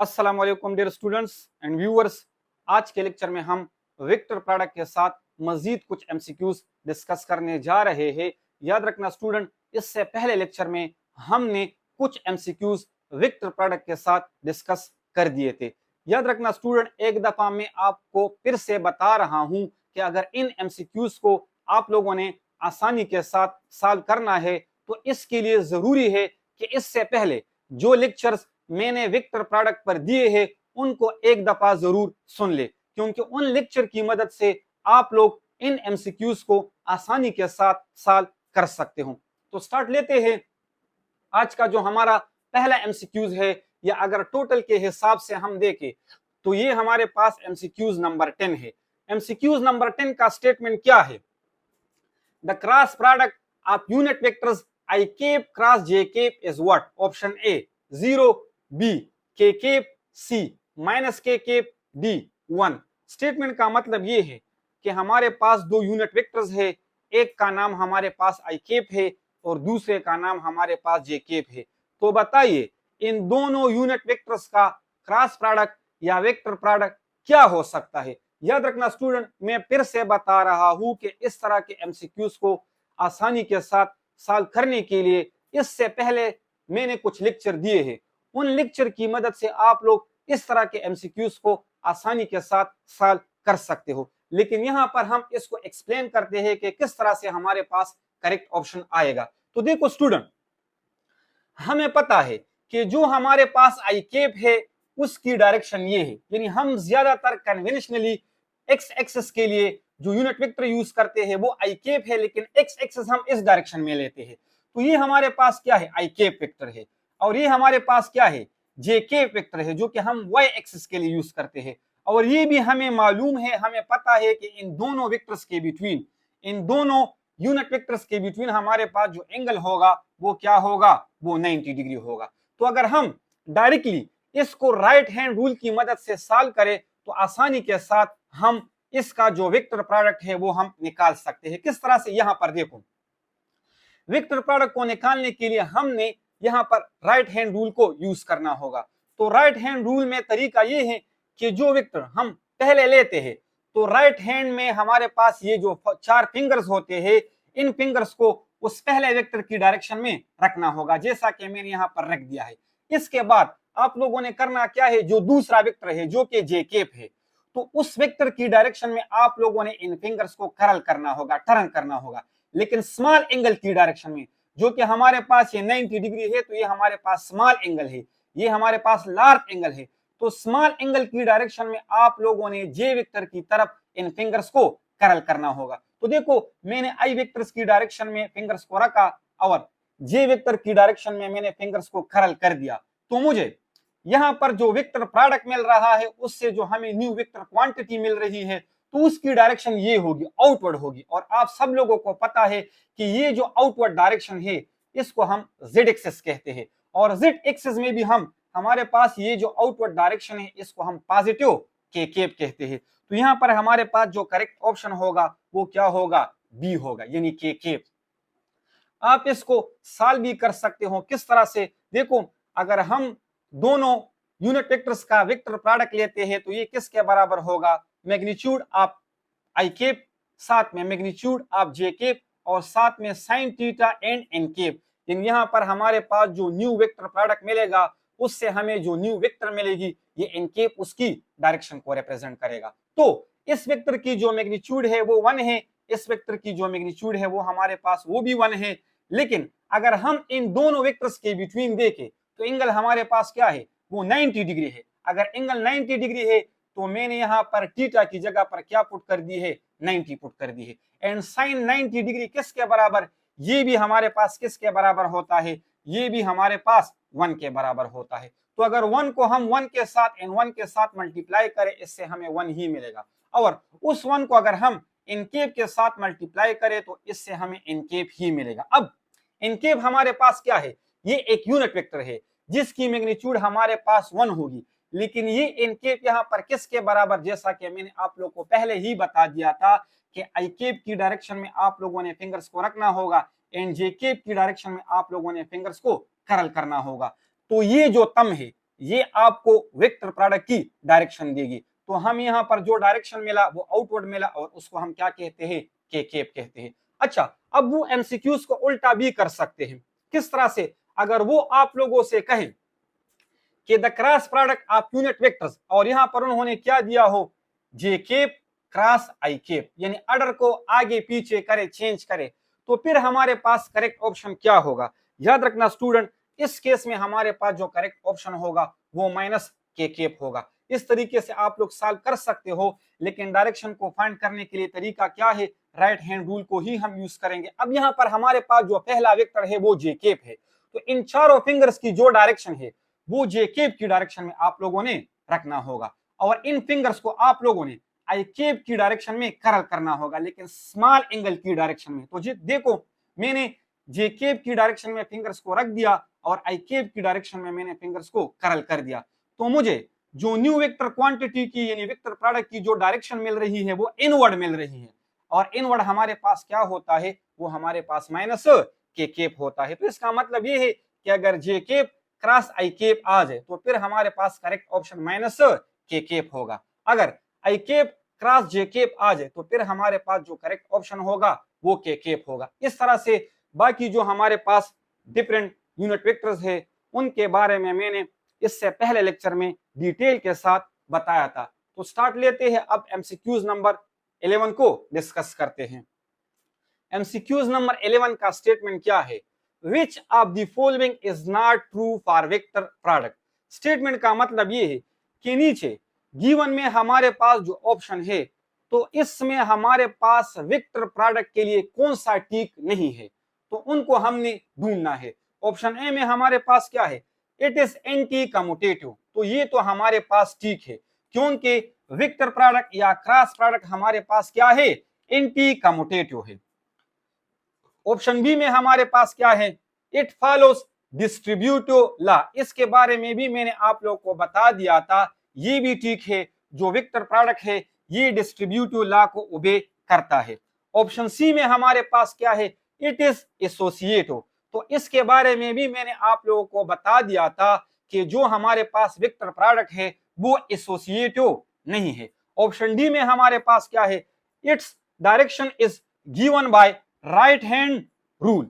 अस्सलाम वालेकुम dear students and viewers. आज के लेक्चर में हम वेक्टर प्रोडक्ट के साथ मजीद कुछ एमसीक्यूज डिस्कस करने जा रहे हैं। याद रखना स्टूडेंट, इससे पहले लेक्चर में हमने कुछ एमसीक्यूज वेक्टर प्रोडक्ट के साथ डिस्कस कर दिए थे। याद रखना स्टूडेंट, एक दफा मैं आपको फिर से बता रहा हूं कि अगर इन एमसीक्यूज को आप लोगों ने आसानी के साथ सॉल्व करना है तो इसके लिए जरूरी है कि इससे पहले जो लेक्चर्स मैंने वेक्टर प्रोडक्ट पर दिए हैं उनको एक दफा जरूर सुन ले, क्योंकि उन लेक्चर की मदद से आप लोग इन एमसीक्यूज को आसानी के साथ सॉल्व कर सकते हो। तो स्टार्ट लेते हैं। आज का जो हमारा पहला एमसीक्यूज है, या अगर टोटल के हिसाब से हम देखें तो ये हमारे पास एमसीक्यूज नंबर 10 है। एमसीक्यूज नंबर 10 का स्टेटमेंट क्या है? The cross product of unit vectors I cap cross J cap is what? Option A 0, B K cap, C minus K cap, D 1। Statement का मतलब ये है कि हमारे पास दो यूनिट वेक्टर्स है, एक का नाम हमारे पास आई केप है और दूसरे का नाम हमारे पास जे केप है। तो बताइए इन दोनों यूनिट वेक्टर्स का क्रॉस प्रोडक्ट या वेक्टर प्रोडक्ट क्या हो सकता है? याद रखना स्टूडेंट, मैं फिर से बता रहा हूं कि इस तरह के एमसीक्यूज को आसानी के साथ सॉल्व करने के लिए इससे पहले मैंने कुछ लेक्चर दिए हैं। उन लेक्चर की मदद से आप लोग इस तरह के एमसीक्यूज को आसानी के साथ सॉल्व कर सकते हो। लेकिन यहाँ पर हम इसको एक्सप्लेन करते हैं कि किस तरह से हमारे पास करेक्ट ऑप्शन आएगा। तो देखो स्टूडेंट, हमें पता है कि जो हमारे पास आई केप है उसकी डायरेक्शन ये है, यानी हम ज्यादातर कन्वेंशनली एक्स एक्सिस के लिए जो यूनिट वेक्टर यूज करते हैं वो आई केप है, लेकिन एक्स एक्सिस हम इस डायरेक्शन में लेते हैं। तो ये हमारे पास क्या है? आई केप वेक्टर है। और ये हमारे पास क्या है? जे केप वेक्टर है, जो कि हम वाई एक्सिस के लिए यूज करते हैं। और ये भी हमें मालूम है, हमें पता है कि इन दोनों वेक्टर्स के बिटवीन, इन दोनों यूनिट वेक्टर्स के बिटवीन हमारे पास जो एंगल होगा वो क्या होगा? वो 90 डिग्री होगा। तो अगर हम डायरेक्टली इसको राइट हैंड रूल की मदद से सॉल्व करें तो आसानी के साथ हम इसका जो वेक्टर प्रोडक्ट है वो हम निकाल सकते हैं। किस तरह से? यहां पर देखो, वेक्टर प्रोडक्ट को निकालने के लिए हमने यहां पर राइट हैंड रूल को यूज करना होगा। तो राइट हैंड रूल में तरीका ये है कि जो वेक्टर हम पहले लेते हैं तो राइट हैंड में हमारे पास ये जो 4 फिंगर्स होते हैं, इन फिंगर्स को उस पहले वेक्टर की डायरेक्शन में रखना होगा, जैसा कि मैंने यहाँ पर रख दिया है। इसके बाद आप लोगों ने करना क्या है? जो दूसरा वेक्टर है जो कि जे केप है, तो उस वेक्टर की डायरेक्शन में आप लोगों ने इन फिंगर्स को कर्ल करना होगा, टर्न करना होगा, लेकिन स्मॉल एंगल की डायरेक्शन में। जो कि हमारे पास ये 90 डिग्री है तो ये हमारे पास स्मॉल एंगल है, ये हमारे पास लार्ज एंगल है। तो स्मॉल एंगल की डायरेक्शन में आप लोगों ने जे वेक्टर की तरफ इन फिंगर्स को कर्ल करना होगा। तो देखो, मैंने आई वेक्टर्स की डायरेक्शन में फिंगर्स को रखा और जे वेक्टर की डायरेक्शन में मैंने फिंगर्स को कर्ल कर दिया। तो मुझे यहां पर जो वेक्टर प्रोडक्ट मिल रहा है उससे जो हमें न्यू वेक्टर क्वांटिटी मिल रही है तो उसकी डायरेक्शन ये होगी, आउटवर्ड होगी। और आप सब लोगों को पता है कि ये जो आउटवर्ड डायरेक्शन है इसको हम जेड एक्सिस कहते हैं। और जेड एक्सिस में भी हम, हमारे पास ये जो आउटवर्ड डायरेक्शन है इसको हम पॉजिटिव के केप कहते हैं। तो यहाँ पर हमारे पास जो करेक्ट ऑप्शन होगा वो क्या होगा? बी होगा, यानी के केप। आप इसको सॉल्व भी कर सकते हो। किस तरह से? देखो, अगर हम दोनों यूनिट वेक्टर्स का वेक्टर प्रोडक्ट लेते हैं तो ये किसके बराबर होगा? मैग्नीट्यूड ऑफ आई केप, साथ में मैग्नीट्यूड ऑफ जे केप और साथ में sine theta and N cap. यहाँ पर हमारे पास जो न्यू वेक्टर प्रोडक्ट मिलेगा उससे हमें जो न्यू वेक्टर मिलेगी ये एन केप उसकी डायरेक्शन को रिप्रेजेंट करेगा। तो इस वेक्टर की जो मैग्नीट्यूड है वो 1 है, इस वेक्टर की जो मैग्नीट्यूड है वो हमारे पास वो भी 1 है। लेकिन अगर हम इन दोनों वेक्टर्स के बिटवीन देखें तो एंगल हमारे पास क्या है? वो 90 डिग्री है। अगर एंगल 90 डिग्री है तो मैंने यहाँ पर थीटा की जगह पर क्या पुट कर दी है? 90 पुट कर दी है। एंड साइन 90 डिग्री किसके बराबर? ये भी हमारे पास किसके बराबर होता है? ये भी हमारे पास 1 के बराबर होता है। तो अगर 1 को हम 1 के साथ एंड 1 के साथ मल्टीप्लाई करें इससे हमें 1 ही मिलेगा, और उस 1 को अगर हम इनकेप के साथ मल्टीप्लाई करें तो इससे हमें इनकेप ही मिलेगा। अब इनकेप हमारे पास क्या है? ये एक यूनिट वेक्टर है जिसकी मैग्नीट्यूड हमारे पास 1 होगी, लेकिन ये इनकेप यहाँ पर किसके बराबर? जैसा कि मैंने आप लोगों को पहले ही बता दिया था कि आई केप की डायरेक्शन में आप लोगों ने फिंगर्स को रखना होगा एंड जे केप की डायरेक्शन में आप लोगों ने फिंगर्स को कर्ल करना होगा। तो ये जो तम है ये आपको वेक्टर प्रोडक्ट की डायरेक्शन देगी। तो हम यहाँ पर जो डायरेक्शन मिला वो आउटवर्ड मिला और उसको हम क्या कहते हैं, के केप कहते हैं। अच्छा, अब वो एमसीक्यूज को उल्टा भी कर सकते हैं। किस तरह से? अगर वो आप लोगों से कहें कि the cross product of unit vectors, और यहां पर उन्होंने क्या दिया हो, जे केप क्रॉस आई केप, यानी ऑर्डर को आगे पीछे करे, चेंज करे, तो फिर हमारे पास करेक्ट ऑप्शन क्या होगा? याद रखना स्टूडेंट, इस केस में हमारे पास जो करेक्ट ऑप्शन होगा वो माइनस के केप होगा। इस तरीके से आप लोग सॉल्व कर सकते हो, लेकिन डायरेक्शन को फाइंड करने के लिए तरीका क्या है? राइट हैंड रूल को ही हम यूज करेंगे। अब यहाँ पर हमारे पास जो पहला वेक्टर है वो जे केप है, तो इन चारों फिंगर्स की जो डायरेक्शन है वो जे केप की डायरेक्शन में आप लोगों ने रखना होगा, और इन फिंगर्स को आप लोगों ने आई केप की डायरेक्शन में करल करना होगा, लेकिन स्मॉल एंगल की डायरेक्शन में। तो देखो, मैंने जे केप की डायरेक्शन में फिंगर्स को रख दिया और आई केप की डायरेक्शन में मैंने फिंगर्स को करल कर दिया, तो मुझे जो न्यू वेक्टर क्वांटिटी की यानी वेक्टर प्रोडक्ट की जो डायरेक्शन मिल रही है वो इनवर्ड मिल रही है, और इनवर्ड हमारे पास क्या होता है? वो हमारे पास माइनस के केप होता है। तो इसका मतलब ये है कि अगर जे केप क्रॉस आई केप आ जाए तो फिर हमारे पास correct option minus K cap होगा। अगर आई केप क्रॉस जे केप आ जाए तो फिर हमारे पास जो करेक्ट ऑप्शन होगा वो के केप होगा। इस तरह से बाकी जो हमारे पास डिफरेंट यूनिट वेक्टर्स है उनके बारे में मैंने इससे पहले लेक्चर में डिटेल के साथ बताया था। तो स्टार्ट लेते हैं, अब एमसीक्यूज नंबर 11 को डिस्कस करते हैं। एमसीक्यूज नंबर 11 का स्टेटमेंट क्या है? Which of the following is not true for vector product? Statement का मतलब ये है कि नीचे गिवन में हमारे पास जो ऑप्शन है तो इसमें हमारे पास वेक्टर प्रोडक्ट के लिए कौन सा टिक नहीं है, तो उनको हमने ढूंढना है। ऑप्शन ए में हमारे पास क्या है? इट इज एंटी कम्यूटेटिव, तो ये तो हमारे पास टिक है, क्योंकि वेक्टर प्रोडक्ट या क्रॉस प्रोडक्ट हमारे पास क्या है? एंटी कम्यूटेटिव है। ऑप्शन बी में हमारे पास क्या है? इट फॉलोस डिस्ट्रीब्यूटिव लॉ, इसके बारे में भी मैंने आप लोग को बता दिया था, ये भी ठीक है, जो वेक्टर प्रोडक्ट है ये डिस्ट्रीब्यूटिव लॉ को ओबे करता है। ऑप्शन सी में हमारे पास क्या है? इट इज एसोसिएटिव, तो इसके बारे में भी मैंने आप लोगों को बता दिया था कि जो हमारे पास वेक्टर प्रोडक्ट है वो एसोसिएटिव नहीं है। ऑप्शन डी में हमारे पास क्या है? Its direction is given by right hand rule,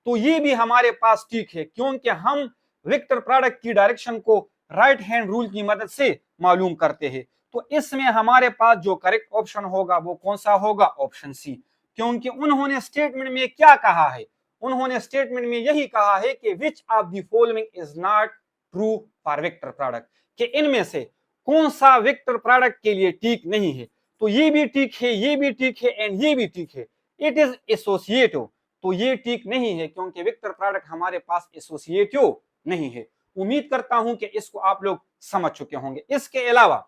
तो ये भी हमारे पास ठीक है, क्योंकि हम वेक्टर प्रोडक्ट की डायरेक्शन को राइट हैंड रूल की मदद से मालूम करते हैं। तो इसमें हमारे पास जो करेक्ट ऑप्शन होगा वो कौन सा होगा? ऑप्शन सी, क्योंकि उन्होंने स्टेटमेंट में क्या कहा है? उन्होंने स्टेटमेंट में यही कहा है कि which of the following is not true for vector product, कि इनमें से कौन सा वेक्टर प्रोडक्ट के लिए ठीक नहीं है। तो ये भी ठीक है, ये भी ठीक है एंड ये भी ठीक है। इट इज एसोसिएटिव, तो ये ठीक नहीं है, क्योंकि वेक्टर प्रोडक्ट हमारे पास एसोसिएटिव नहीं है। उम्मीद करता हूं कि इसको आप लोग समझ चुके होंगे। इसके अलावा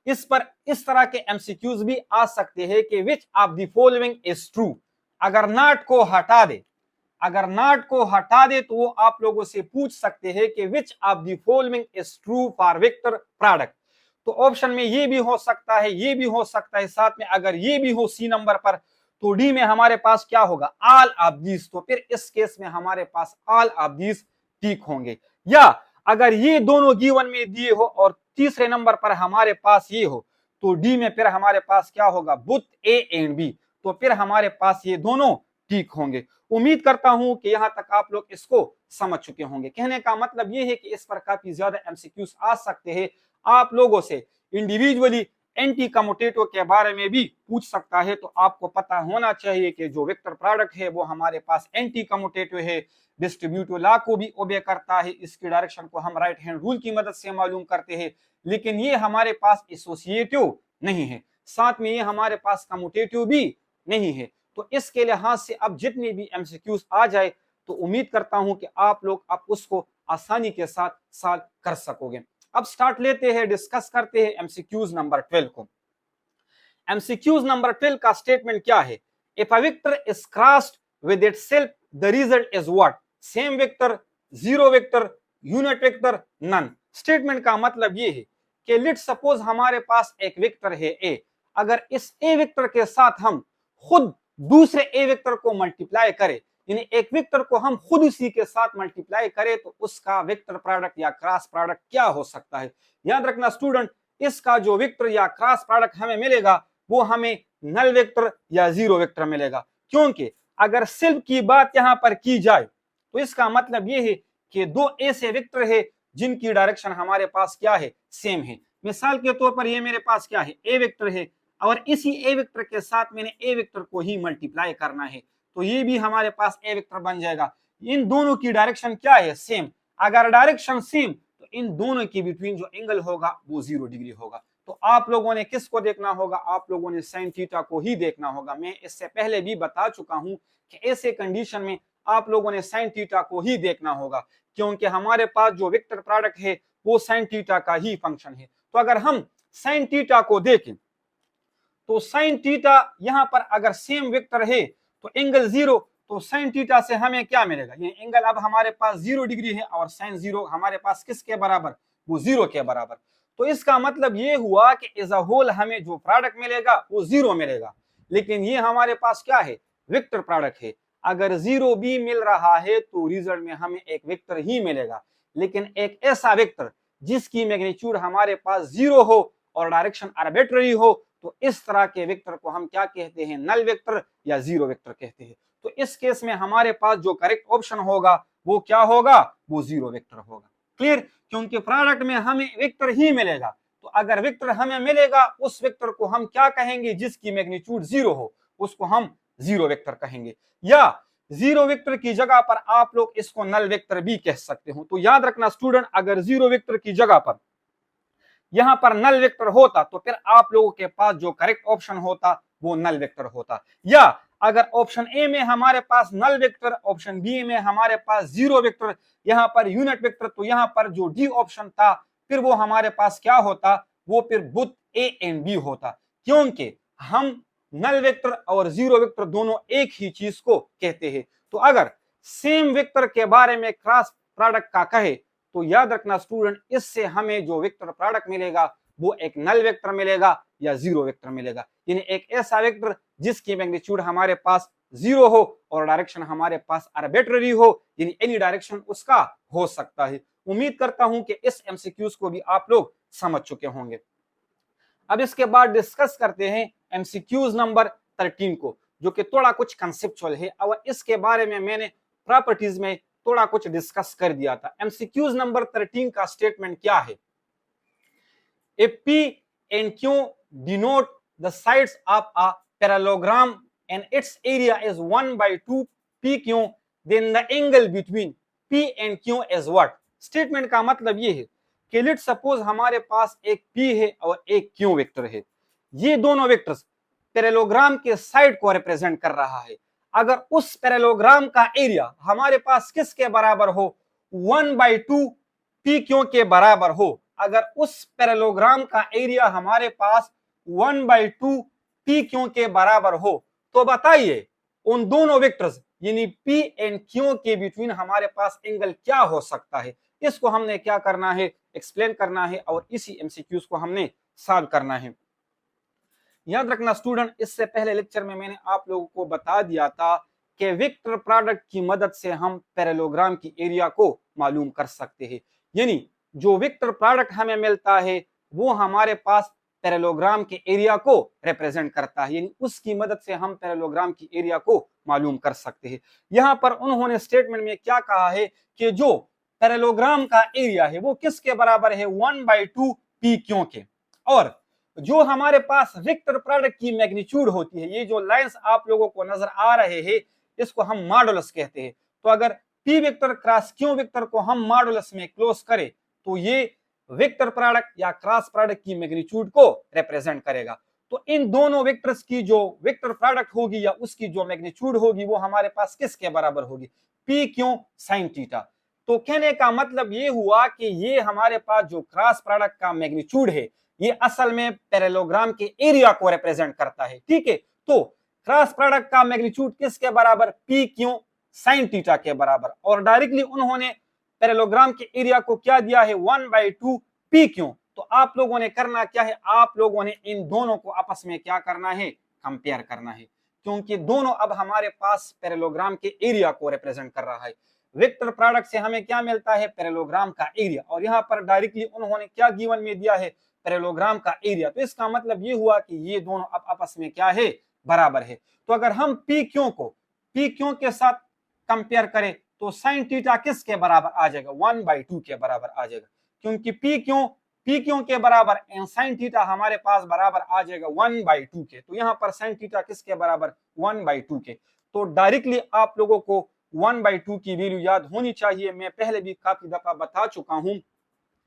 इस पर इस तरह के एमसीक्यूज भी आ सकते हैं कि which of the following is true. अगर नॉट को हटा दे, अगर नॉट को हटा दे तो वो आप लोगों से पूछ सकते हैं कि which of the following is true for vector product. तो ऑप्शन में ये भी हो सकता है, ये भी हो सकता है, साथ में अगर ये भी हो सी नंबर पर, तो डी में हमारे पास क्या होगा? ऑल ऑफ दीज, तो फिर इस केस में हमारे पास ऑल ऑफ दीज ठीक होंगे। या अगर ये दोनों गिवन में दिए हो और तीसरे नंबर पर हमारे पास ये हो, तो डी में फिर हमारे पास क्या होगा? बोथ ए एंड बी, तो फिर हमारे पास ये दोनों ठीक होंगे। उम्मीद करता हूं कि यहां तक आप लोग इसको समझ चुके होंगे। कहने का मतलब ये है कि इस पर काफी ज्यादा एमसीक्यूज आ सकते हैं, आप लोगों से इंडिविजुअली एंटी कम्यूटेटिव के बारे में भी पूछ सकता है। तो आपको पता होना चाहिए कि जो वेक्टर प्रोडक्ट है वो हमारे पास एंटी कम्यूटेटिव है, डिस्ट्रीब्यूटिव लॉ को भी ओबे करता है, इसकी डायरेक्शन को हम राइट हैंड रूल की मदद से मालूम करते हैं, लेकिन ये हमारे पास एसोसिएटिव नहीं है, साथ में ये हमारे पास कम्यूटेटिव भी नहीं है। तो इसके लिहाज से अब जितने भी एमसीक्यूज आ जाए तो उम्मीद करता हूं कि आप लोग अब उसको आसानी के साथ सॉल्व कर सकोगे। अब स्टार्ट लेते हैं, डिस्कस करते हैं एमसीक्यूज नंबर 12 को। एमसीक्यूज नंबर 12 का स्टेटमेंट क्या है? If a vector is crossed with itself the result is what? Same vector, zero vector, unit vector, none. Statement का मतलब ये है कि लेट सपोज हमारे पास एक वेक्टर है ए, अगर इस ए वेक्टर के साथ हम खुद दूसरे ए वेक्टर को मल्टीप्लाई करें यानी एक वेक्टर को हम खुद उसी के साथ मल्टीप्लाई करें तो उसका वेक्टर प्रोडक्ट या क्रॉस प्रोडक्ट क्या हो सकता है। याद रखना स्टूडेंट, इसका जो वेक्टर या क्रॉस प्रोडक्ट हमें मिलेगा वो हमें नल वेक्टर या जीरो वेक्टर मिलेगा, क्योंकि अगर सिर्फ की बात यहां पर की जाए तो इसका मतलब ये है कि दो ऐसे वेक्टर है जिनकी डायरेक्शन हमारे पास क्या है, सेम है। मिसाल के तौर पर ये मेरे पास क्या है, ए वेक्टर है और इसी ए वेक्टर के साथ मैंने ए वेक्टर को ही मल्टीप्लाई करना है, तो ये भी हमारे पास ए वेक्टर बन जाएगा। इन दोनों की डायरेक्शन क्या है, सेम। अगर डायरेक्शन सेम तो इन दोनों के बिटवीन जो एंगल होगा वो 0 डिग्री होगा। तो आप लोगों ने किसको देखना होगा, आप लोगों ने साइन थीटा को ही देखना होगा। मैं इससे पहले भी बता चुका हूं कि ऐसे कंडीशन में आप लोगों ने साइन थीटा को ही देखना होगा, क्योंकि हमारे पास जो वेक्टर प्रोडक्ट है वो साइन थीटा का ही फंक्शन है। तो अगर हम साइन थीटा को देखें तो साइन थीटा यहां पर अगर सेम वेक्टर है तो एंगल 0, तो साइन थीटा से हमें क्या मिलेगा, ये एंगल अब हमारे पास 0 डिग्री है और साइन 0 हमारे पास किसके बराबर, वो 0 के बराबर। तो इसका मतलब ये हुआ कि एज अ होल हमें जो प्रोडक्ट मिलेगा वो 0 मिलेगा, लेकिन ये हमारे पास क्या है, वेक्टर प्रोडक्ट है। अगर 0 भी मिल रहा है तो रिजल्ट में हमें एक वेक्टर ही मिलेगा, लेकिन एक ऐसा वेक्टर जिसकी मैग्नीट्यूड हमारे पास 0 हो और डायरेक्शन आर्बिट्ररी हो, तो इस तरह के वेक्टर को हम क्या कहते हैं, नल वेक्टर या जीरो वेक्टर कहते हैं। तो इस केस में हमारे पास जो करेक्ट ऑप्शन होगा वो क्या होगा, वो जीरो वेक्टर होगा। क्लियर, क्योंकि प्रोडक्ट में हमें वेक्टर ही मिलेगा, तो अगर वेक्टर हमें मिलेगा उस वेक्टर को हम क्या कहेंगे, जिसकी मैग्नीट्यूड 0 हो उसको हम जीरो वेक्टर कहेंगे, या जीरो वेक्टर की जगह पर आप लोग इसको नल वेक्टर भी कह सकते हो। तो याद रखना स्टूडेंट, अगर जीरो वेक्टर की जगह पर यहां पर नल वेक्टर होता तो फिर आप लोगों के पास जो करेक्ट ऑप्शन होता वो नल वेक्टर होता, या अगर ऑप्शन ए में हमारे पास नल वेक्टर, ऑप्शन बी में हमारे पास जीरो वेक्टर, यहां पर यूनिट वेक्टर, तो यहां पर जो डी ऑप्शन था फिर वो हमारे पास क्या होता, वो फिर बुथ ए एंड बी होता, क्योंकि हम नल वेक्टर और जीरो वेक्टर दोनों एक ही चीज को कहते हैं। तो अगर सेम वेक्टर के बारे में क्रॉस प्रोडक्ट का कहे तो याद रखना स्टूडेंट, इससे हमें जो वेक्टर प्रोडक्ट मिलेगा वो एक नल वेक्टर मिलेगा या जीरो वेक्टर मिलेगा, यानी एक ऐसा वेक्टर जिसकी मैग्नीट्यूड हमारे पास 0 हो और डायरेक्शन हमारे पास आर्बिट्ररी हो, यानी एनी डायरेक्शन उसका हो सकता है। उम्मीद करता हूं कि इस एमसीक्यूज को भी आप लोग समझ चुके होंगे। अब इसके बाद डिस्कस करते हैं एमसीक्यूज नंबर 13 को, जो कि थोड़ा कुछ कंसेप्चुअल है और इसके बारे में मैंने प्रॉपर्टीज में थोड़ा कुछ डिस्कस कर दिया था। एमसीक्यूज नंबर 13 का स्टेटमेंट क्या है, if P and Q denote the sides of a parallelogram and its area is 1/2 PQ, then the angle between P and Q is what? Statement का मतलब ये है कि लेट सपोज हमारे पास एक P है और एक Q वेक्टर है, ये दोनों वेक्टर्स पैरेललोग्राम के साइड को रिप्रेजेंट कर रहा है। अगर उस पैरेललोग्राम का एरिया हमारे पास किसके बराबर हो, 1/2 PQ के बराबर हो, अगर उस पैरेललोग्राम का एरिया हमारे पास 1/2 PQ के बराबर हो, तो बताइए उन दोनों वेक्टर्स यानी P एंड Q के बिटवीन हमारे पास एंगल क्या हो सकता है। इसको हमने क्या करना है, एक्सप्लेन करना है और इसी एमसीक्यूज को हमने सॉल्व करना है। याद रखना स्टूडेंट, इससे पहले लेक्चर में मैंने आप लोगों को बता दिया था कि वेक्टर प्रोडक्ट की मदद से हम पैरेललोग्राम की एरिया को मालूम कर सकते हैं, यानी जो वेक्टर प्रोडक्ट हमें मिलता है वो हमारे पास पैरेललोग्राम के एरिया को रिप्रेजेंट करता है, यानी उसकी मदद से हम पैरेललोग्राम की एरिया को मालूम कर सकते हैं। यहां पर उन्होंने स्टेटमेंट में क्या कहा है कि जो पैरेललोग्राम का एरिया है वो किसके बराबर है, 1/2 PQ के, और जो हमारे पास वेक्टर प्रोडक्ट की मैग्नीट्यूड होती है, ये जो लाइंस आप लोगों को नजर आ रहे हैं इसको हम मॉडुलस कहते हैं। तो अगर P vector cross Q vector को हम मॉडुलस में क्लोज करें तो ये वेक्टर प्रोडक्ट या क्रॉस प्रोडक्ट की मैग्नीट्यूड को रिप्रेजेंट करेगा। तो इन दोनों वेक्टर्स की जो वेक्टर प्रोडक्ट होगी या उसकी जो मैग्नीट्यूड होगी वो हमारे पास किसके बराबर होगी, PQ sin थीटा। तो कहने का मतलब ये हुआ कि ये हमारे पास जो क्रॉस प्रोडक्ट का मैग्नीट्यूड है ये असल में पैरेललोग्राम के एरिया को रिप्रेजेंट करता है, ठीक है। तो क्रॉस प्रोडक्ट का मैग्नीट्यूड किसके बराबर, PQ sin थीटा के बराबर, और डायरेक्टली उन्होंने पैरेललोग्राम के एरिया को क्या दिया है, 1/2 PQ। तो आप लोगों ने करना क्या है, आप लोगों ने इन दोनों को आपस में क्या करना है, कंपेयर करना है। क्योंकि दोनों अब हमारे पास पैरेललोग्राम के एरिया को रिप्रेजेंट कर रहा है। वेक्टर प्रोडक्ट से हमें क्या मिलता है, पैरेललोग्राम का एरिया, और यहाँ पर डायरेक्टली उन्होंने क्या गिवन में दिया है, पैरेललोग्राम का एरिया। तो इसका मतलब ये हुआ कि ये दोनों अब आपस में क्या है, बराबर है। तो अगर हम पी क्यू को पी क्यू के साथ कंपेयर करें तो साइन थीटा किसके बराबर आ जाएगा, 1/2 के बराबर आ जाएगा, क्योंकि पी क्यू के बराबर एंड साइन थीटा हमारे पास बराबर आ जाएगा 1/2 के। तो यहाँ पर साइन थीटा किसके बराबर, 1/2 के। तो डायरेक्टली आप लोगों को 1/2 की वैल्यू याद होनी चाहिए। मैं पहले भी काफी दफा बता चुका हूं,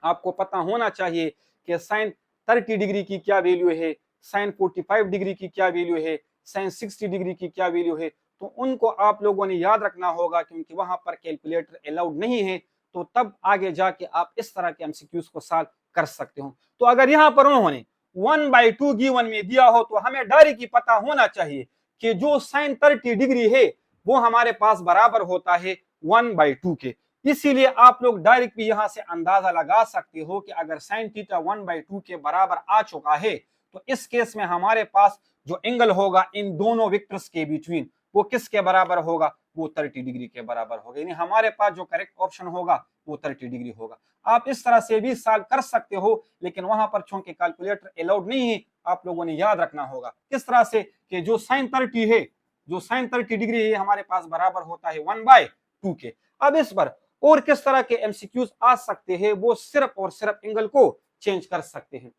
आपको पता होना चाहिए कि साइन 30 डिग्री की क्या वैल्यू है, साइन 45 डिग्री की क्या वैल्यू है, साइन 60 डिग्री की क्या वैल्यू है। तो उनको आप लोगों ने याद रखना होगा, क्योंकि वहां पर कैलकुलेटर अलाउड नहीं है। तो तब आगे जाके आप इस तरह के एमसीक्यूज को सॉल्व कर सकते हो। तो अगर यहाँ पर उन्होंने 1/2 गिवन में दिया हो तो हमें डायरेक्टली पता होना चाहिए कि जो साइन 30 डिग्री है वो हमारे पास बराबर होता है 1/2 के। इसीलिए आप लोग डायरेक्ट भी यहां से अंदाजा लगा सकते हो कि अगर साइन थीटा 1/2 के बराबर आ चुका है तो इस केस में हमारे पास जो एंगल होगा इन दोनों वेक्टर्स के बिटवीन वो किसके बराबर होगा, वो 30 डिग्री के बराबर होगा। यानी हमारे पास जो करेक्ट ऑप्शन होगा वो 30 डिग्री होगा। आप इस तरह से भी सॉल्व कर सकते हो, लेकिन वहां पर चूंकि कैलकुलेटर अलाउड नहीं है, आप लोगों ने याद रखना होगा किस तरह से कि जो साइन 30 है, जो साइन 30 डिग्री है हमारे पास बराबर होता है 1/2 के। अब इस पर और किस तरह के एमसीक्यूज आ सकते हैं, वो सिर्फ और सिर्फ एंगल को चेंज कर सकते हैं,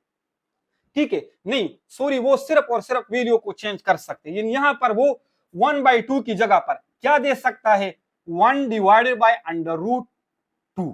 ठीक है, नहीं सॉरी, वो सिर्फ और सिर्फ वैल्यू को चेंज कर सकते हैं। यहां पर वो 1/2 की जगह पर क्या दे सकता है, 1/√2।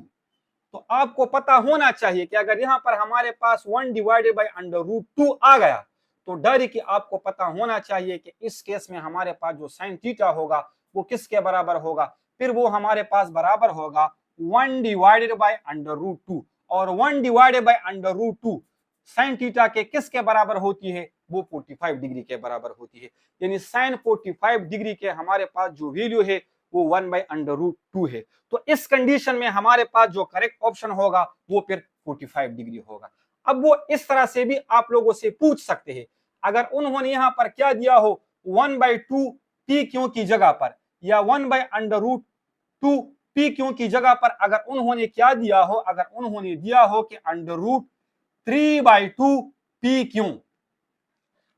तो आपको पता होना चाहिए कि अगर यहां पर हमारे पास 1/√2 आ गया तो डायरेक्टली आपको पता होना चाहिए कि इस केस में हमारे पास जो साइन थीटा होगा वो किसके बराबर होगा, फिर वो हमारे पास बराबर होगा 1/√2। और 1/√2 साइन थीटा के किसके बराबर होती है, वो 45 डिग्री के बराबर होती है। यानी साइन 45 डिग्री के हमारे पास जो वैल्यू है वो 1/√2 है। तो इस कंडीशन में हमारे पास जो करेक्ट ऑप्शन होगा वो फिर 45 डिग्री होगा। अब वो इस तरह से भी आप लोगों से पूछ सकते हैं, अगर उन्होंने यहां पर क्या दिया हो 1/2 पी क्यू की जगह पर, या 1/√2 पी क्यू की जगह पर अगर उन्होंने क्या दिया हो, अगर उन्होंने दिया हो कि √3/2 पी क्यू,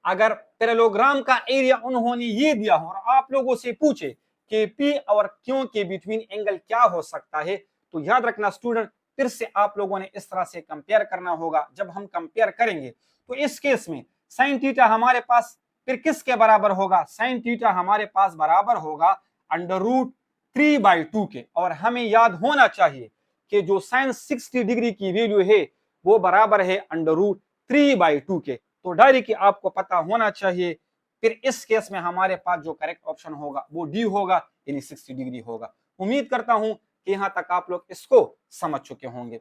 अगर पैरेललोग्राम का एरिया उन्होंने ये दिया हो और आप लोगों से पूछे कि पी और क्यू के बिटवीन एंगल क्या हो सकता है, तो याद रखना स्टूडेंट, फिर से आप लोगों ने इस तरह से कंपेयर करना होगा। जब हम कंपेयर करेंगे तो इस केस में साइन थीटा हमारे पास फिर किसके बराबर होगा, साइन थीटा हमारे पास बराबर होगा √3/2 के। और हमें याद होना चाहिए कि जो साइन 60 डिग्री की वैल्यू है वो बराबर है √3/2 के। तो डायरेक्टली आपको पता होना चाहिए, फिर इस केस में हमारे पास जो करेक्ट ऑप्शन होगा वो डी होगा, यानी 60 डिग्री होगा। उम्मीद करता हूं कि यहां तक आप लोग इसको समझ चुके होंगे।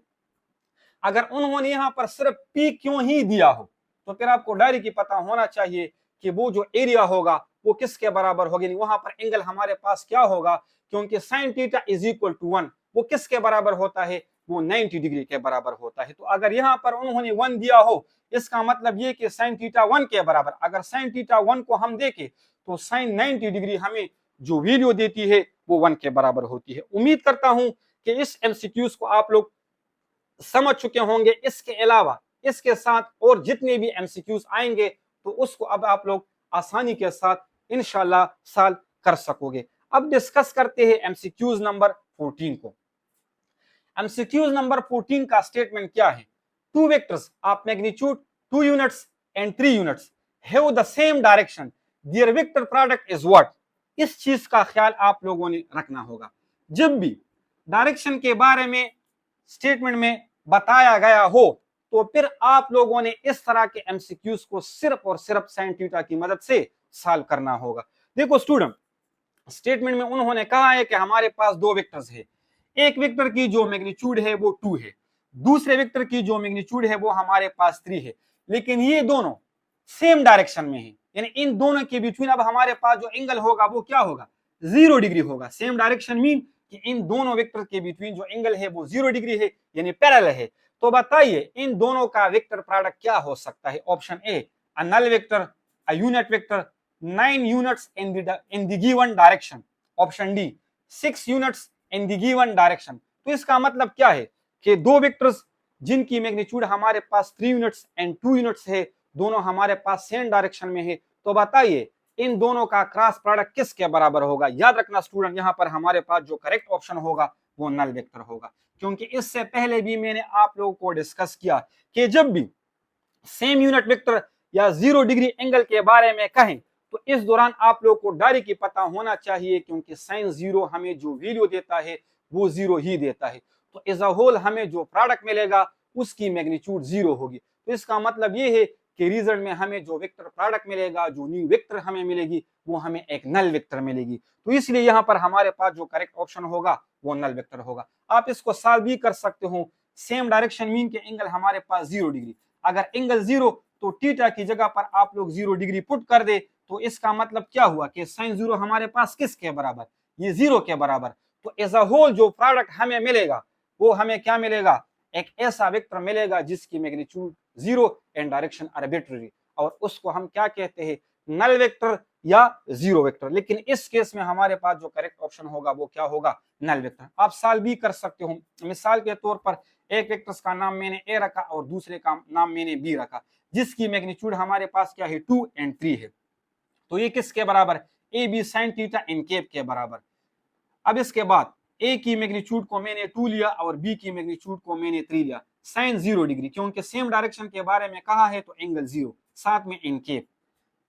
अगर उन्होंने यहां पर सिर्फ पी क्यों ही दिया हो तो फिर आपको डायरेक्टली पता होना चाहिए कि वो जो एरिया होगा वो किसके बराबर होगा, यानी वहां पर एंगल हमारे पास क्या होगा, क्योंकि sine theta is equal to 1, वो किसके बराबर होता है, वो 90 डिग्री के बराबर होता है। तो अगर यहाँ पर उन्होंने 1 दिया हो, इसका मतलब ये कि साइन थीटा 1 के बराबर, अगर साइन थीटा 1 को हम देखें तो साइन 90 डिग्री हमें जो वैल्यू देती है वो 1 के बराबर होती है। उम्मीद करता हूं कि इस एमसीक्यूज को आप लोग समझ चुके होंगे। इसके अलावा इसके साथ और जितने भी एमसीक्यूज आएंगे तो उसको अब आप लोग आसानी के साथ इंशाल्लाह सॉल्व कर सकोगे। अब डिस्कस करते हैं एमसीक्यूज नंबर 14 को। एमसीक्यूज नंबर 14 का स्टेटमेंट क्या है, two vectors of magnitude 2 units and 3 units have the same direction, their vector product is what. इस चीज का ख्याल आप लोगों ने रखना होगा। जब भी डायरेक्शन के बारे में स्टेटमेंट में बताया गया हो तो फिर आप लोगों ने इस तरह के एमसीक्यूज को सिर्फ और सिर्फ साइन थीटा की मदद से सॉल्व करना होगा। देखो स्टूडेंट, स्टेटमेंट में उन्होंने कहा है कि हमारे पास दो वेक्टर्स है, एक वेक्टर की जो मैग्नीट्यूड है वो 2 है, दूसरे वेक्टर की जो मैग्नीट्यूड है वो हमारे पास 3 है, लेकिन ये दोनों सेम डायरेक्शन में है, यानी इन दोनों के बिटवीन अब हमारे पास जो एंगल होगा वो क्या होगा, 0 डिग्री होगा। सेम डायरेक्शन मीन कि इन दोनों वेक्टर के बिटवीन जो एंगल है वो 0 डिग्री है, यानी पैरेलल है। तो बताइए इन दोनों का वेक्टर प्रोडक्ट क्या हो सकता है। Option A, a null vector, a unit vector, 9 units in the given direction, option D 6 units in the given direction. तो इसका मतलब क्या है कि दो वेक्टर्स जिनकी मैग्नीट्यूड हमारे पास 3 यूनिट्स एंड 2 यूनिट्स है, दोनों हमारे पास सेम डायरेक्शन में है, तो बताइए इन दोनों का क्रॉस प्रोडक्ट किसके बराबर होगा। याद रखना स्टूडेंट, यहाँ पर हमारे पास जो करेक्ट ऑप्शन होगा वो नल वेक्टर होगा, क्योंकि इससे पहले भी मैंने आप लोगों को डिस्कस किया कि जब भी सेम यूनिट वेक्टर या 0 डिग्री एंगल के बारे में कहें तो इस दौरान आप लोग को डायरेक्ट पता होना चाहिए, क्योंकि साइन 0 हमें जो वैल्यू देता है वो 0 ही देता है। तो एज अ होल हमें जो प्रोडक्ट मिलेगा उसकी मैग्नीट्यूड 0 होगी। तो इसका मतलब ये है कि रिजल्ट में हमें जो वेक्टर प्रोडक्ट मिलेगा, जो न्यू वेक्टर हमें मिलेगी, वो हमें एक नल वेक्टर मिलेगी। तो इसलिए यहाँ पर हमारे पास जो करेक्ट ऑप्शन होगा वो नल वेक्टर होगा। आप इसको सॉल्व भी कर सकते हो। सेम डायरेक्शन मीन के एंगल हमारे पास 0 डिग्री, अगर एंगल 0 तो थीटा की जगह पर आप लोग 0 डिग्री पुट कर दे, तो इसका मतलब क्या हुआ कि साइन 0 हमारे पास किसके बराबर, ये 0 के बराबर। तो एज अ होल जो प्रोडक्ट हमें मिलेगा वो हमें क्या मिलेगा, एक ऐसा वेक्टर मिलेगा जिसकी मैग्नीट्यूड 0 एंड डायरेक्शन आर्बिट्ररी, और उसको हम क्या कहते हैं, नल वेक्टर या 0 वेक्टर। लेकिन इस केस में हमारे पास जो करेक्ट ऑप्शन होगा वो क्या होगा, नल वेक्टर। आप सॉल्व भी कर सकते हो। मिसाल के तौर पर एक वेक्टर्स का नाम मैंने ए रखा और दूसरे का नाम मैंने बी रखा, जिसकी मैग्नीट्यूड हमारे पास क्या है, 2 एंड 3 है। तो ये किसके बराबर, A B sine theta n cap के बराबर। अब इसके बाद ए की मैग्नीट्यूड को मैंने 2 लिया और बी की मैग्नीट्यूड को मैंने 3 लिया, साइन 0 डिग्री, क्योंकि सेम डायरेक्शन के बारे में कहा है तो एंगल 0, साथ में इन कैप।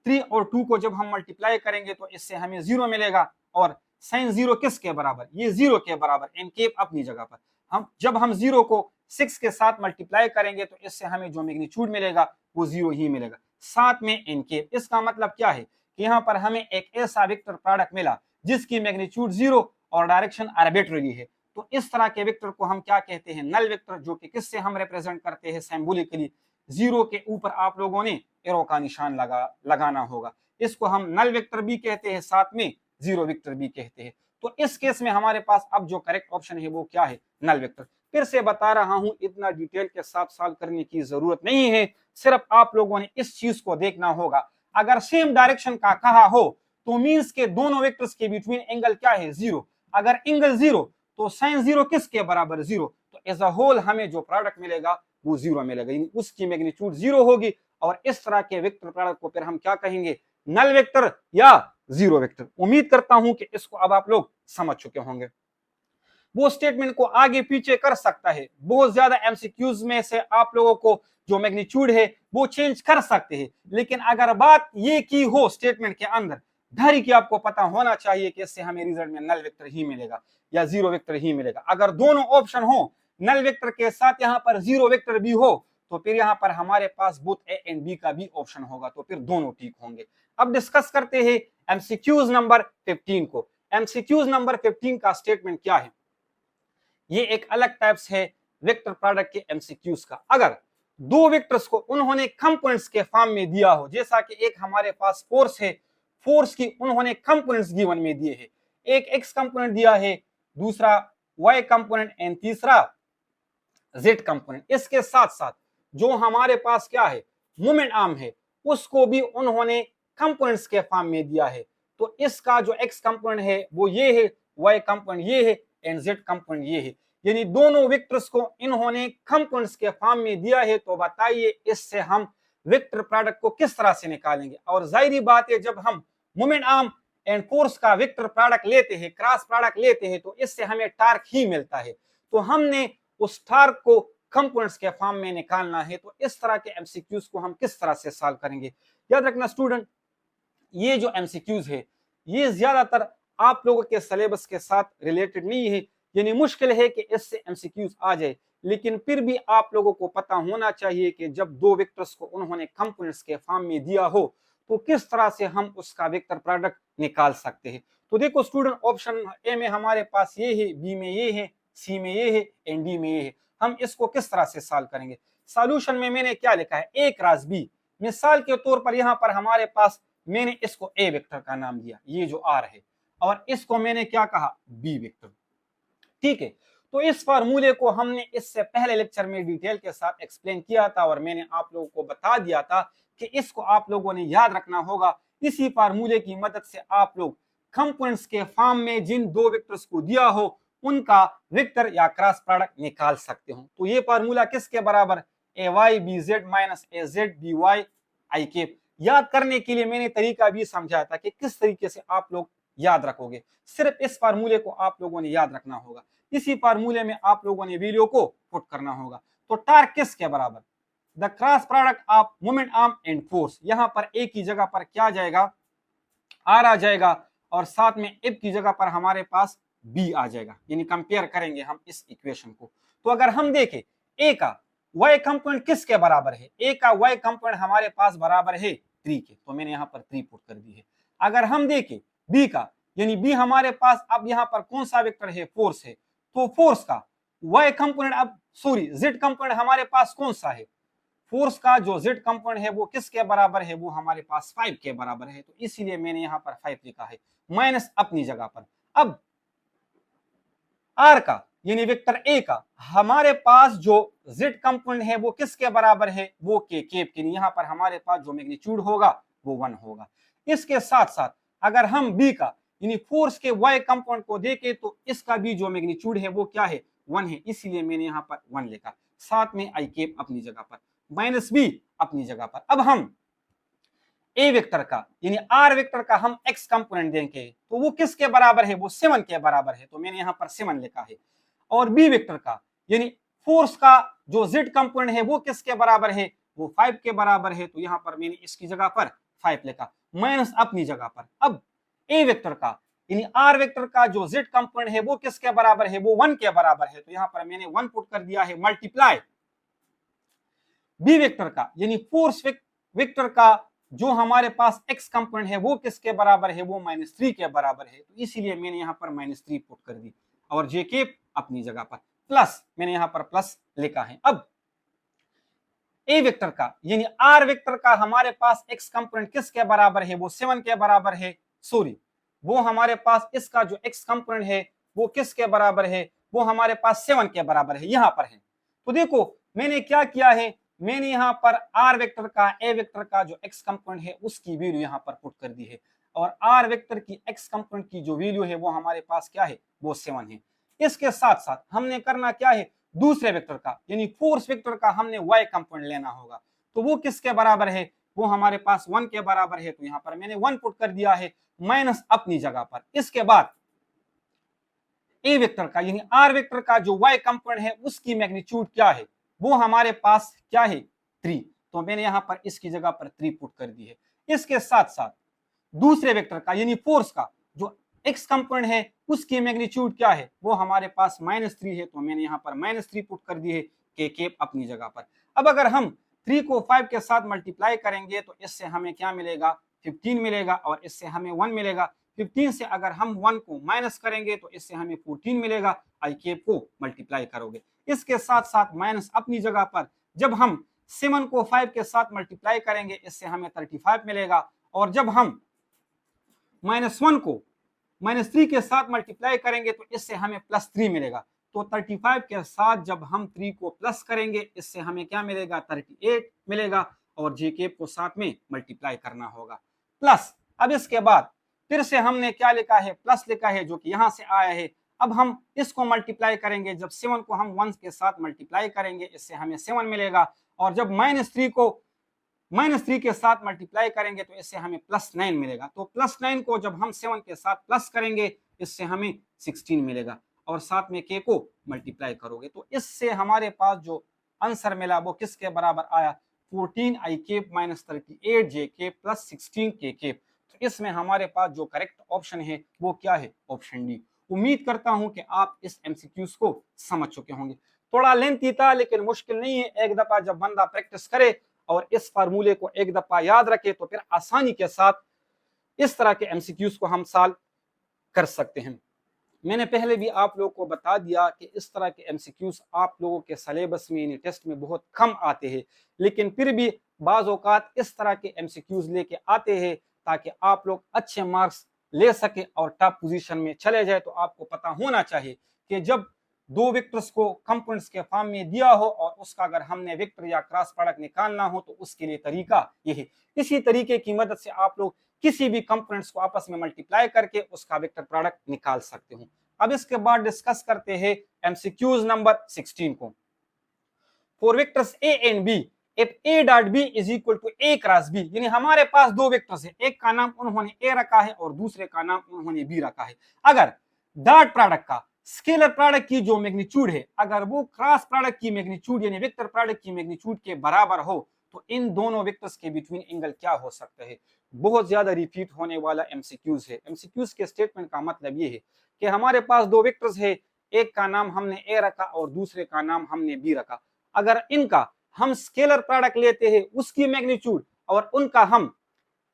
3 और 2 को जब हम मल्टीप्लाई करेंगे तो इससे हमें 0 मिलेगा, और साइन 0 किसके बराबर, ये 0 के बराबर, इन कैप अपनी जगह पर। हम जब हम 0 को 6 के साथ मल्टीप्लाई करेंगे तो इससे हमें जो मैग्नीट्यूड मिलेगा वो 0 ही मिलेगा, साथ में इन कैप। इसका मतलब क्या है कि यहाँ पर हमें एक ऐसा वेक्टर प्रोडक्ट मिला जिसकी मैग्नीट्यूड 0 और डायरेक्शन आर्बिट्ररी है। तो इस तरह के वेक्टर को हम क्या कहते हैं, नल वेक्टर, जो कि किससे हम रिप्रेजेंट करते हैं, सिंबॉलिकली। 0 के ऊपर आप लोगों ने एरो का निशान लगाना होगा। इसको हम नल वेक्टर भी कहते हैं, साथ में 0 वेक्टर भी कहते हैं। तो इस केस में हमारे पास अब जो करेक्ट ऑप्शन है वो क्या है, नल वेक्टर। फिर से बता रहा हूं, इतना डिटेल के साथ सॉल्व करने की जरूरत नहीं है, सिर्फ आप लोगों ने इस चीज को देखना होगा। अगर सेम डायरेक्शन का कहा हो तो मीन्स के दोनों वेक्टर्स के बिटवीन एंगल क्या है, 0। अगर एंगल 0 तो साइन 0 किसके बराबर, 0। तो एज अ होल हमें जो प्रोडक्ट मिलेगा वो 0 मिलेगा, उसकी मैग्नीट्यूड 0 होगी। और इस तरह के वेक्टर प्रोडक्ट को फिर हम क्या कहेंगे, नल वेक्टर या 0 वेक्टर। उम्मीद करता हूं कि इसको अब आप लोग समझ चुके होंगे। वो स्टेटमेंट को आगे पीछे कर सकता है। बहुत ज्यादा एमसीक्यूज में से आप लोगों को जो मैग्नीट्यूड है वो चेंज कर सकते हैं, लेकिन अगर बात ये की हो स्टेटमेंट के अंदर, धैर्य की आपको पता होना चाहिए कि इससे हमें रिजल्ट में नल वेक्टर ही मिलेगा या 0 वेक्टर ही मिलेगा। अगर दोनों ऑप्शन हो, नल वेक्टर के साथ यहाँ पर 0 वेक्टर भी हो, तो फिर यहाँ पर हमारे पास बोथ ए एंड बी का भी ऑप्शन होगा, तो फिर दोनों ठीक होंगे। अब डिस्कस करते हैं एमसीक्यूज नंबर 15 को। एमसीक्यूज नंबर 15 का स्टेटमेंट क्या है, ये एक अलग टाइप्स है वेक्टर प्रोडक्ट के एमसीक्यूज का। अगर दो वेक्टर्स को उन्होंने कंपोनेंट्स के फॉर्म में दिया हो, जैसा कि एक हमारे पास फोर्स है, फोर्स की उन्होंने कंपोनेंट्स गिवन में दिए हैं, एक एक्स कंपोनेंट दिया है, दूसरा वाई कंपोनेंट एंड तीसरा जेड कंपोनेंट। इसके साथ साथ जो हमारे पास क्या है, मोमेंट आर्म है, उसको भी उन्होंने कंपोनेंट्स के फॉर्म में दिया है। तो इसका जो एक्स कंपोनेंट है वो ये है, वाई कंपोनेंट ये है एंड जेड कंपोनेंट ये है, यानी दोनों वेक्टर्स को इन्होंने कंपोनेंट्स के फॉर्म में दिया है। तो बताइए इससे हम वेक्टर प्रोडक्ट को किस तरह से निकालेंगे। और जाहिर बात है, जब हम मोमेंट आर्म एंड फोर्स का वेक्टर प्रोडक्ट लेते हैं, क्रॉस प्रोडक्ट लेते हैं, तो इससे हमें टार्क ही मिलता है। तो हमने उस टार्क को कंपोनेंट्स के फॉर्म में निकालना है। तो इस तरह के एमसीक्यूज को हम किस तरह से सॉल्व करेंगे। याद रखना स्टूडेंट, ये जो एमसीक्यूज है ये ज्यादातर आप लोगों के सिलेबस के साथ रिलेटेड नहीं है, यानी मुश्किल है कि इससे एमसीक्यूज आ जाए, लेकिन फिर भी आप लोगों को पता होना चाहिए कि जब दो वेक्टर्स को उन्होंने कंपोनेंट्स के फॉर्म में दिया हो तो किस तरह से हम उसका वेक्टर प्रोडक्ट निकाल सकते हैं। तो देखो स्टूडेंट, ऑप्शन ए में हमारे पास ये है, बी में ये है, सी में ये है एंड डी में ये है। हम इसको किस तरह से सॉल्व करेंगे। सॉल्यूशन में मैंने क्या लिखा है, ए क्रॉस बी। मिसाल के तौर पर यहाँ पर हमारे पास मैंने इसको ए वेक्टर का नाम दिया, ये जो आर है, और इसको मैंने क्या कहा, बी वेक्टर। ठीक है, तो इस फार्मूले को हमने इससे पहले लेक्चर में डिटेल के साथ एक्सप्लेन किया था और मैंने आप लोगों को बता दिया था कि इसको आप लोगों ने याद रखना होगा। इसी फार्मूले की मदद से आप लोग कंपोनेंट्स के फॉर्म में जिन दो वेक्टर्स को दिया हो उनका वेक्टर या क्रॉस प्रोडक्ट निकाल सकते हो। तो ये फार्मूला किसके बराबर, ए वाई बी जेड माइनस ए जेड बी वाई आई कैप। याद करने के लिए मैंने तरीका भी समझाया था कि किस तरीके से आप लोग याद रखोगे। सिर्फ इस फार्मूले को आप लोगों ने याद रखना होगा। इसी फार्मूले में आप लोगों ने वैल्यू को पुट करना होगा। तो टार्क किसके बराबर, the cross product of moment arm and force. यहां पर ए की जगह पर क्या जाएगा, आर आ जाएगा, और साथ में एफ की जगह पर हमारे पास बी आ जाएगा। यानी कंपेयर करेंगे हम इस इक्वेशन को। तो अगर हम देखें ए का y कंपोनेंट किसके बराबर है, ए का y कंपोनेंट हमारे पास बराबर है 3 के, तो मैंने यहाँ पर 3 पुट कर दी है। अगर हम देखें b का, यानी b हमारे पास अब यहाँ पर कौन सा वेक्टर है, फोर्स है, तो फोर्स का y कंपोनेंट अब सॉरी z कंपोनेंट हमारे पास कौन सा है, फोर्स का जो z कंपोनेंट है वो किसके बराबर है, वो हमारे पास 5 के बराबर है। तो इसीलिए मैंने यहाँ पर 5 लिखा है, माइनस अपनी जगह पर। अब r का यानी वेक्टर a का हमारे पास जो z कंपोनेंट है वो किसके बराबर है, वो के कैप के। यहाँ पर हमारे पास जो मैग्नीट्यूड होगा वो 1 होगा। इसके साथ साथ अगर हम b का यानी फोर्स के y कंपोनेंट को देखें तो इसका भी जो मैग्नीट्यूड है वो क्या है, 1 है। इसीलिए मैंने यहाँ पर 1 लिखा, साथ में आई कैप अपनी जगह पर, माइनस b अपनी जगह पर। अब हम ए वेक्टर का यानी आर वेक्टर का हम एक्स कंपोनेंट देंगे तो वो किसके बराबर है, वो 7 के बराबर है। तो मैंने यहाँ पर 7 लिखा है। और बी वेक्टर का यानी फोर्स का जो जेड कंपोनेंट है वो किसके बराबर है, वो 5 के बराबर है। तो यहाँ पर मैंने इसकी जगह पर 5 लिखा, माइनस अपनी जगह पर। अब ए वेक्टर का यानी आर वेक्टर का जो जेड कंपोनेंट है वो किसके बराबर है, वो 1 के बराबर है। तो यहाँ पर मैंने 1 पुट कर दिया है, मल्टीप्लाई बी वेक्टर का यानी फोर्स वेक्टर का जो हमारे पास एक्स कंपोनेंट है वो किसके बराबर है, वो -3 के बराबर है। तो इसीलिए मैंने यहाँ पर -3 पुट कर दी, और जे कैप अपनी जगह पर, प्लस मैंने यहाँ पर प्लस लिखा है। अब ए वेक्टर का यानी आर वेक्टर का हमारे पास एक्स कंपोनेंट किसके बराबर है, वो 7 के बराबर है। सॉरी, वो हमारे पास इसका जो एक्स कंपोनेंट है वो किसके बराबर है, वो हमारे पास 7 के बराबर है, यहां पर है। तो देखो मैंने क्या किया है, मैंने यहाँ पर आर वेक्टर का ए वेक्टर का जो एक्स कंपोनेंट है उसकी वैल्यू यहाँ पर पुट कर दी है, और आर वेक्टर की एक्स कंपोनेंट की जो वैल्यू है वो हमारे पास क्या है, वो 7 है। इसके साथ साथ हमने करना क्या है, दूसरे वेक्टर का यानी फोर्स वेक्टर का हमने y कंपोनेंट लेना होगा। तो वो किसके बराबर है, वो हमारे पास 1 के बराबर है। तो यहाँ पर मैंने 1 पुट कर दिया है, माइनस अपनी जगह पर। इसके बाद ए वेक्टर का यानी आर वेक्टर का जो y कंपोनेंट है उसकी मैग्नीट्यूड क्या है, वो हमारे पास क्या है, 3। तो मैंने यहाँ पर इसकी जगह पर 3 पुट कर दी है। इसके साथ साथ दूसरे वेक्टर का यानी फोर्स का जो एक्स कंपोनेंट है उसकी मैग्नीट्यूड क्या है, वो हमारे पास -3 है। तो मैंने यहाँ पर -3 पुट कर दी है, के कैप अपनी जगह पर। अब अगर हम 3 को 5 के साथ मल्टीप्लाई करेंगे तो इससे हमें क्या मिलेगा, 15 मिलेगा, और इससे हमें 1 मिलेगा। 15 से अगर हम 1 को माइनस करेंगे तो इससे हमें 14 मिलेगा, आई कैप को मल्टीप्लाई करोगे। इसके साथ साथ माइनस अपनी जगह पर, जब हम 7 को 5 के साथ मल्टीप्लाई करेंगे इससे हमें 35 मिलेगा, और जब हम -1 को -3 के साथ मल्टीप्लाई करेंगे तो इससे हमें +3 मिलेगा। तो 35 के साथ जब हम 3 को प्लस करेंगे इससे हमें क्या मिलेगा, 38 मिलेगा, और जे कैप को साथ में मल्टीप्लाई करना होगा, प्लस। अब इसके बाद फिर से हमने क्या लिखा है, प्लस लिखा है, जो कि यहां से आया है। अब हम इसको मल्टीप्लाई करेंगे, जब 7 को हम 1 के साथ मल्टीप्लाई करेंगे इससे हमें 7 मिलेगा, और जब -3 को -3 के साथ मल्टीप्लाई करेंगे तो इससे हमें +9 मिलेगा। तो +9 को जब हम 7 के साथ प्लस करेंगे इससे हमें 16 मिलेगा, और साथ में के को मल्टीप्लाई करोगे तो इससे हमारे पास जो आंसर मिला वो किसके बराबर आया, 14 आई कैप -38 जे कैप प्लस 16 के कैप। तो इसमें हमारे पास जो करेक्ट ऑप्शन है वो क्या है, ऑप्शन डी। उम्मीद करता हूं कि आप इस एमसीक्यूज को समझ चुके होंगे। थोड़ा लेंथी था लेकिन मुश्किल नहीं है, एक दफा जब बंदा प्रैक्टिस करे और इस फार्मूले को एक दफा याद रखे तो फिर आसानी के साथ इस तरह के एमसीक्यूज को हम सॉल्व कर सकते हैं। मैंने पहले भी आप लोगों को बता दिया कि इस तरह के एमसीक्यूज आप लोगों के सिलेबस में यानी टेस्ट में बहुत कम आते हैं, लेकिन फिर भी बाज़ औक़ात इस तरह के एमसीक्यूज लेके आते हैं ताकि आप लोग अच्छे मार्क्स ले सके और टॉप पोजीशन में चले जाए। तो आपको पता होना चाहिए कि जब दो वेक्टर्स को कंपोनेंट्स के फॉर्म में दिया हो और उसका अगर हमने वेक्टर या क्रॉस प्रोडक्ट निकालना हो तो उसके लिए तरीका ये है। इसी तरीके की मदद से आप लोग किसी भी कंपोनेंट्स को आपस में मल्टीप्लाई करके उसका वेक्टर प्रोडक्ट निकाल सकते हो। अब इसके बाद डिस्कस करते हैं एमसीक्यूज नंबर 16 को। For vectors A and B if A dot B is equal to A cross B, यानी हमारे पास दो वेक्टर्स है, एक का नाम उन्होंने ए रखा है और दूसरे का नाम उन्होंने बी रखा है। अगर डॉट प्रोडक्ट का स्केलर प्रोडक्ट की जो मैग्नीट्यूड है अगर वो क्रॉस प्रोडक्ट की मैग्नीट्यूड यानी वेक्टर प्रोडक्ट की मैग्नीट्यूड के बराबर हो तो इन दोनों वेक्टर्स के बिटवीन एंगल क्या हो सकता है। बहुत ज्यादा रिपीट होने वाला एमसीक्यूज है। एमसीक्यूज के स्टेटमेंट का मतलब ये है कि हमारे पास दो वेक्टर्स है, एक का नाम हमने ए रखा और दूसरे का नाम हमने बी रखा। अगर इनका हम स्केलर प्रोडक्ट लेते हैं उसकी मैग्नीट्यूड और उनका हम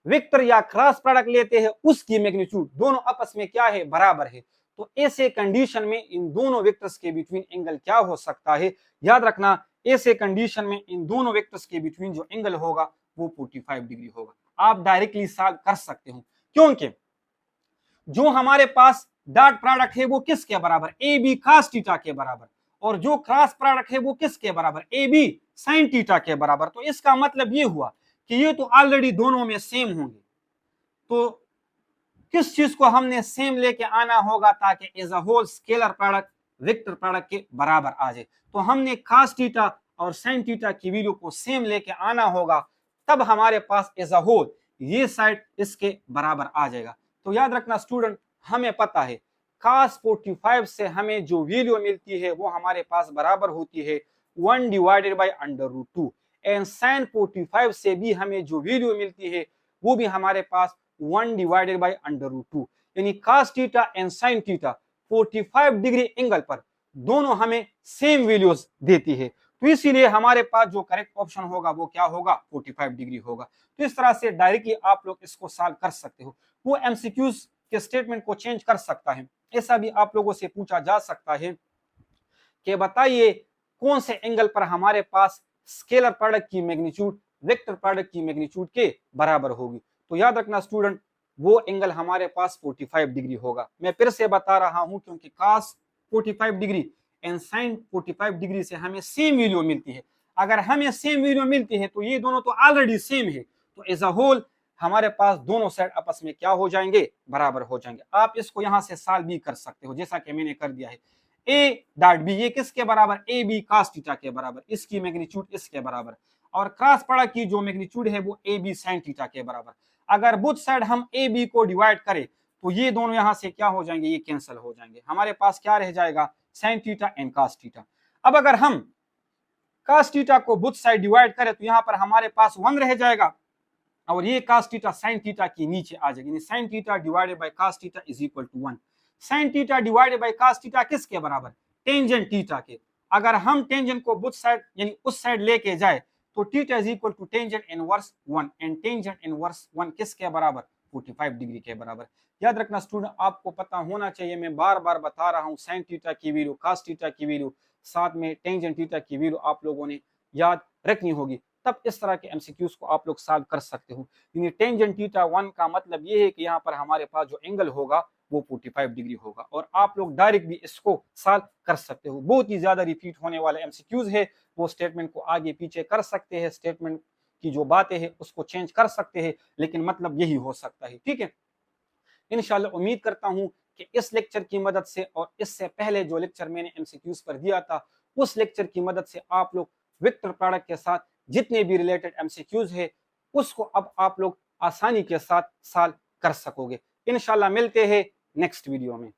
वेक्टर या क्रॉस प्रोडक्ट लेते हैं उसकी मैग्नीट्यूड दोनों आपस में क्या है, बराबर है, तो ऐसे कंडीशन में इन दोनों वेक्टर्स के बिटवीन एंगल क्या हो सकता है। याद रखना ऐसे कंडीशन में इन दोनों वेक्टर्स के बिटवीन जो एंगल होगा वो 45 डिग्री होगा। आप डायरेक्टली सॉल्व कर सकते हो क्योंकि जो हमारे पास डॉट प्रोडक्ट है वो किसके बराबर, ए बी cos थीटा के बराबर, और जो क्रॉस प्रोडक्ट है वो किसके बराबर, ए बी sin थीटा के बराबर। तो इसका मतलब ये हुआ कि ये तो ऑलरेडी दोनों में सेम होंगे, तो किस चीज को हमने सेम लेके आना होगा ताकि as a whole scalar product vector product के बराबर आ जाए। तो हमने cos थीटा और sin थीटा की वैल्यू को सेम लेके आना होगा, तब हमारे पास एज अ होल ये साइड इसके बराबर आ जाएगा। तो याद रखना स्टूडेंट, हमें पता है cos 45 से हमें जो वैल्यू मिलती है वो हमारे पास बराबर होती है 1 डिवाइडेड बाय √2 एंड sin 45 से भी हमें जो वैल्यू मिलती है वो भी हमारे पास 1 डिवाइडेड बाय √2, यानी cos theta and sin theta 45 degree angle पर दोनों हमें सेम वैल्यूज देती है। तो इसीलिए हमारे पास जो करेक्ट ऑप्शन होगा वो क्या होगा, 45 डिग्री होगा। तो इस तरह से डायरेक्टली आप लोग इसको सॉल्व कर सकते हो। वो एमसीक्यूज के स्टेटमेंट को चेंज कर सकता है। ऐसा भी आप लोगों से पूछा जा सकता है कि बताइए कौन से एंगल पर हमारे पास स्केलर प्रोडक्ट की मैग्नीट्यूड वेक्टर प्रोडक्ट की मैग्नीट्यूड के बराबर होगी। तो याद रखना स्टूडेंट, वो एंगल हमारे पास 45 डिग्री होगा। मैं फिर से बता रहा हूं क्योंकि cos 45 degree and sin 45 degree से हमें सेम वैल्यू मिलती है। अगर हमें सेम वैल्यू मिलती है तो ये दोनों तो ऑलरेडी सेम है, तो एज अ होल हमारे पास दोनों साइड आपस में क्या हो जाएंगे, बराबर हो जाएंगे। आप इसको यहां से सॉल्व भी कर सकते हो जैसा कि मैंने कर दिया है। ए डॉट बी ये किसके बराबर, ए बी cos थीटा के बराबर, इसकी मैग्नीट्यूड इसके बराबर, और क्रॉस प्रोडक्ट की जो मैग्नीट्यूड है वो ए बी sin थीटा के बराबर। अगर बोथ साइड हम ए बी को डिवाइड करें तो ये दोनों यहां से क्या हो जाएंगे, ये कैंसिल हो जाएंगे। हमारे पास क्या रह जाएगा, sin theta and cos theta. अब अगर हम cos थीटा को बोथ साइड डिवाइड करें तो यहाँ पर हमारे पास 1 रह जाएगा और ये cos थीटा sin थीटा की नीचे आ जाएगी, sin theta divided by cos theta is equal to 1। sin theta divided by cos theta किसके बराबर, टेंजेंट थीटा के। अगर हम टेंजेंट को बोथ साइड यानी उस साइड लेके जाए तो theta is equal to tangent inverse 1 and tangent inverse 1 किसके बराबर, 45 डिग्री के बराबर। याद रखना स्टूडेंट, आपको पता होना चाहिए, मैं बार बार बता रहा हूं, sin थीटा की वैल्यू cos थीटा की वैल्यू साथ में टेंजेंट थीटा की वैल्यू आप लोगों ने याद रखनी होगी, तब इस तरह के एमसीक्यूज को आप लोग सॉल्व कर सकते हो। यानी टेंजेंट थीटा 1 का मतलब ये है कि यहाँ पर हमारे पास जो एंगल होगा वो 45 डिग्री होगा, और आप लोग डायरेक्ट भी इसको सॉल्व कर सकते हो। बहुत ही ज्यादा रिपीट होने वाला एमसीक्यूज है, वो स्टेटमेंट को आगे पीछे कर सकते हैं, स्टेटमेंट की जो बातें हैं उसको चेंज कर सकते हैं, लेकिन मतलब यही हो सकता है। ठीक है, इंशाल्लाह उम्मीद करता हूं कि इस लेक्चर की मदद से और इससे पहले जो लेक्चर मैंने एमसीक्यूज पर दिया था उस लेक्चर की मदद से आप लोग वेक्टर प्रोडक्ट के साथ जितने भी रिलेटेड एमसीक्यूज है उसको अब आप लोग आसानी के साथ सॉल्व कर सकोगे। इंशाल्लाह मिलते हैं नेक्स्ट वीडियो में।